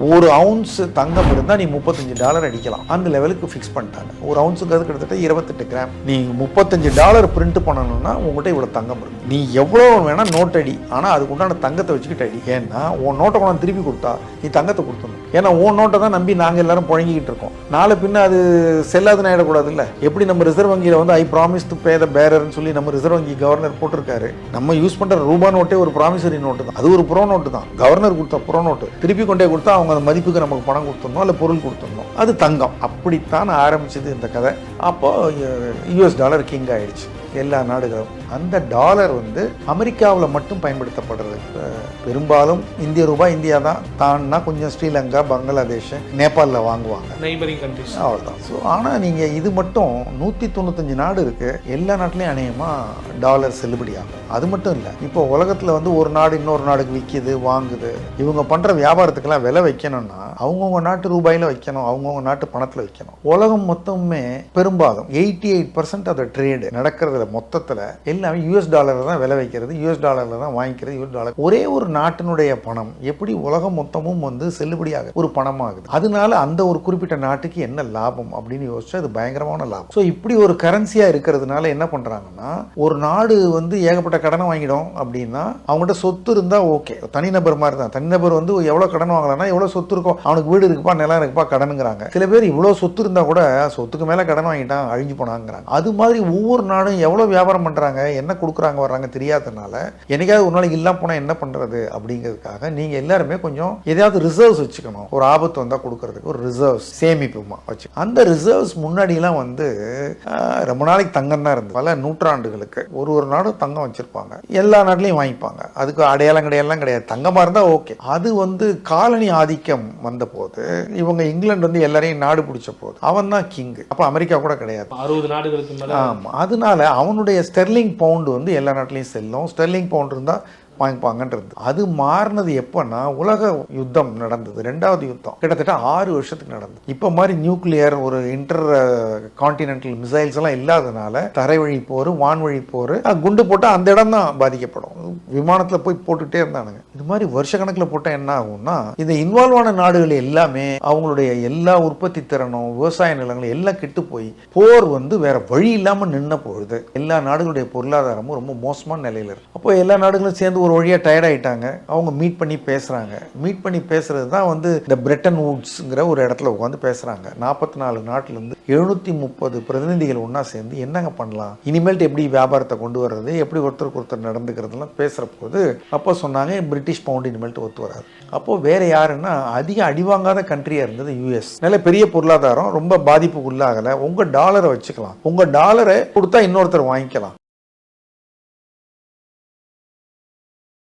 ஒரு அவுன்ஸ் தங்கம் இருந்தால் நீ $35 அடிக்கலாம். அந்த லெவலுக்கு ஃபிக்ஸ் பண்ணிட்டாங்க. ஒரு அவுன்ஸுக்கு அது கிட்டத்தட்ட 28 கிராம். நீ $35 பிரிண்ட் பண்ணணும்னா உங்கள்கிட்ட இவ்வளோ தங்கம் இருக்கு. நீ எவ்வளோ வேணால் நோட் அடி, ஆனால் அதுக்கு உண்டான தங்கத்தை வச்சுக்கிட்டு அடி. ஏன்னா உன் நோட்டை கொண்டாந்து திருப்பி கொடுத்தா நீ தங்கத்தை கொடுத்துடணும். ஏன்னா உன் நோட்டை தான் நம்பி நாங்கள் எல்லாரும் புழங்கிக்கிட்டு இருக்கோம். நாளை பின்ன அது செல்லாதுன்னு ஆகிடக்கூடாது இல்லை. எப்படி நம்ம ரிசர்வ் வங்கியில் வந்து ஐ ப்ராமிஸ் டு பே த பேரர்னு சொல்லி நம்ம ரிசர்வ் வங்கி கவர்னர் போட்டிருக்காரு. நம்ம யூஸ் பண்ணுற ரூபா நோட்டே ஒரு ப்ராமிசரி நோட்டு தான். அது ஒரு ப்ரோ நோட்டு தான். கவர்னர் கொடுத்த ப்ரோ நோட்டு திருப்பி கொண்டே கொடுத்தா அவங்க அந்த மதிப்புக்கு நமக்கு பணம் கொடுத்துடணும், இல்லை பொருள் கொடுத்துடணும். அது தங்கம். அப்படித்தான் ஆரம்பிச்சது இந்த கதை. அப்போ $US கிங் ஆயிடுச்சு எல்லா நாடுகளும். அந்த டாலர் வந்து அமெரிக்காவில் மட்டும் பயன்படுத்தப்படுறது. பெரும்பாலும் இந்திய ரூபாய் இந்தியா தான். தான்னா கொஞ்சம் ஸ்ரீலங்கா, பங்களாதேஷ், நேபாளில் வாங்குவாங்க, நெய்பரிங் கண்ட்ரிஸ், அவ்வளோதான். ஸோ ஆனால் நீங்கள் இது மட்டும் 195 நாடு இருக்குது. எல்லா நாட்டிலையும் அநேகமாக டாலர் செல்லுபடி ஆகும். அது மட்டும் இல்லை, இப்போ உலகத்தில் வந்து ஒரு நாடு இன்னொரு நாடுக்கு விற்கிது, வாங்குது. இவங்க பண்ணுற வியாபாரத்துக்கெல்லாம் விலை வைக்கணும்னா அவங்கவுங்க நாட்டு ரூபாயில் வைக்கணும், அவங்கவுங்க நாட்டு பணத்தில் வைக்கணும். உலகம் மொத்தமே பெரும்பாலும் 88% ஆஃப் த ட்ரேடு நடக்கிறதுல மொத்தத்தில் எல்லாமே US டாலரில் தான் விலை வைக்கிறது, US டாலரில் தான் வாங்கிக்கிறது. US டாலர் ஒரே ஒரு நாட்டினுடைய பணம் எப்படி உலகம் மொத்தமும் வந்து செல்லுபடியாக ஒரு பணமாகுது. அதனால அந்த ஒரு குறிப்பிட்ட நாட்டுக்கு என்ன லாபம் அப்படின்னு யோசிச்சா அது பயங்கரமான லாபம். ஸோ இப்படி ஒரு கரன்சியாக இருக்கிறதுனால என்ன பண்ணுறாங்கன்னா, ஒரு நாடு வந்து ஏகப்பட்ட கடனை வாங்கிடும் அப்படின்னா அவங்கள்ட்ட சொத்து இருந்தால் ஓகே. தனிநபர் மாதிரி தான். தனிநபர் வந்து எவ்வளோ கடன் வாங்கலாம்னா எவ்வளோ சொத்து இருக்கும், அவனுக்கு வீடு இருக்குப்பா, நிலம் இருக்குப்பா, கடனுங்கிறாங்க. சில பேர் இவ்வளோ சொத்து இருந்தால் கூட சொத்துக்கு மேலே கடன் வாங்கிட்டான், அழிஞ்சு போனாங்கிறாங்க. அது மாதிரி ஒவ்வொரு நாடும் எவ்வளோ வியாபாரம் பண்ணுறாங்க, என்ன கொடுக்குறாங்க வர்றாங்க தெரியாதனால என்னைக்காவது ஒரு நாளைக்கு இல்லாமல் போனால் என்ன பண்ணுறது அப்படிங்கிறதுக்காக நீங்கள் எல்லாருமே கொஞ்சம் எதையாவது ரிசர்வ்ஸ் வச்சுக்கணும். ஒரு ஆபத்து வந்தால் கொடுக்கறதுக்கு ஒரு ரிசர்வ்ஸ் சேமிப்புமா வச்சு. அந்த ரிசர்வ்ஸ் முன்னாடிலாம் வந்து ரொம்ப நாளைக்கு தங்கம் தான் இருந்தது. பல நூற்றாண்டுகளுக்கு ஒரு நாடும் தங்கம் வச்சுருப்பாங்க. எல்லா நாட்டிலையும் வாங்கிப்பாங்க. அதுக்கு அடையாளம் கிடையாதுலாம் கிடையாது. தங்கமாக இருந்தால் ஓகே. அது வந்து காலனி ஆதிக்கம் வந்த போது இவங்க இங்கிலாந்து வந்து எல்லாரையும் நாடு பிடிச்ச போது அவன் தான் கிங். அப்போ அமெரிக்கா கூட கிடையாது. 60 நாடுகளுக்கு மேலே. ஆமாம். அதனால அவனுடைய ஸ்டெர்லிங் பவுண்டு வந்து எல்லா நாட்டிலையும் செல்லும். ஸ்டெர்லிங் பவுண்ட் இருந்தால் வாங்கிப்பாங்கன்றது. அது மாறினது எப்போன்னா உலக யுத்தம் நடந்தது. 2வது யுத்தம் கிட்டத்தட்ட 6 வருஷத்துக்கு நடந்தது. இப்போ மாதிரி நியூக்ளியர் ஒரு இன்டர் கான்டினென்டல் மிசைல்ஸ் எல்லாம் இல்லாதனால தரை வழி போர், வான்வழி போர், குண்டு போட்டால் அந்த இடம் தான் பாதிக்கப்படும். விமானத்தில் போய் போட்டுகிட்டே இருந்தானுங்க. இது மாதிரி வருஷ கணக்கில் போட்டால் என்ன ஆகும்னா, இந்த இன்வால்வ் ஆன நாடுகள் எல்லாமே அவங்களுடைய எல்லா உற்பத்தி திறனும் விவசாய நிலங்களும் எல்லாம் கெட்டு போய் போர் வந்து வேற வழி இல்லாமல் நின்ன பொழுது எல்லா நாடுகளுடைய பொருளாதாரமும் ரொம்ப மோசமான நிலையில் இருக்கு. அப்போ எல்லா நாடுகளும் சேர்ந்து ஒரு வழியாக டயர்ட் ஆகிட்டாங்க. அவங்க மீட் பண்ணி பேசுகிறாங்க. மீட் பண்ணி பேசுறது தான் வந்து இந்த பிரெட்டன் வூட்ஸ்ங்கிற ஒரு இடத்துல உட்காந்து பேசுகிறாங்க. 44 நாட்டிலேருந்து 730 பிரதிநிதிகள் ஒன்றா சேர்ந்து என்னங்க பண்ணலாம், இனிமேல்ட்டு எப்படி வியாபாரத்தை கொண்டு வர்றது, எப்படி ஒருத்தருக்கு ஒருத்தர் நடந்துக்கிறதுலாம் பேசுகிற போது அப்போ சொன்னாங்க பிரிட்டிஷ் பவுண்டு இனிமேல்ட்டு ஒத்து வராது. அப்போது வேறு யாருன்னா அதிக அடிவாங்காத கண்ட்ரியாக இருந்தது US. நல்ல பெரிய பொருளாதாரம், ரொம்ப பாதிப்புக்கு உள்ளாகலை. உங்கள் டாலரை வச்சுக்கலாம். உங்கள் டாலரை கொடுத்தா இன்னொருத்தர் வாங்கிக்கலாம்.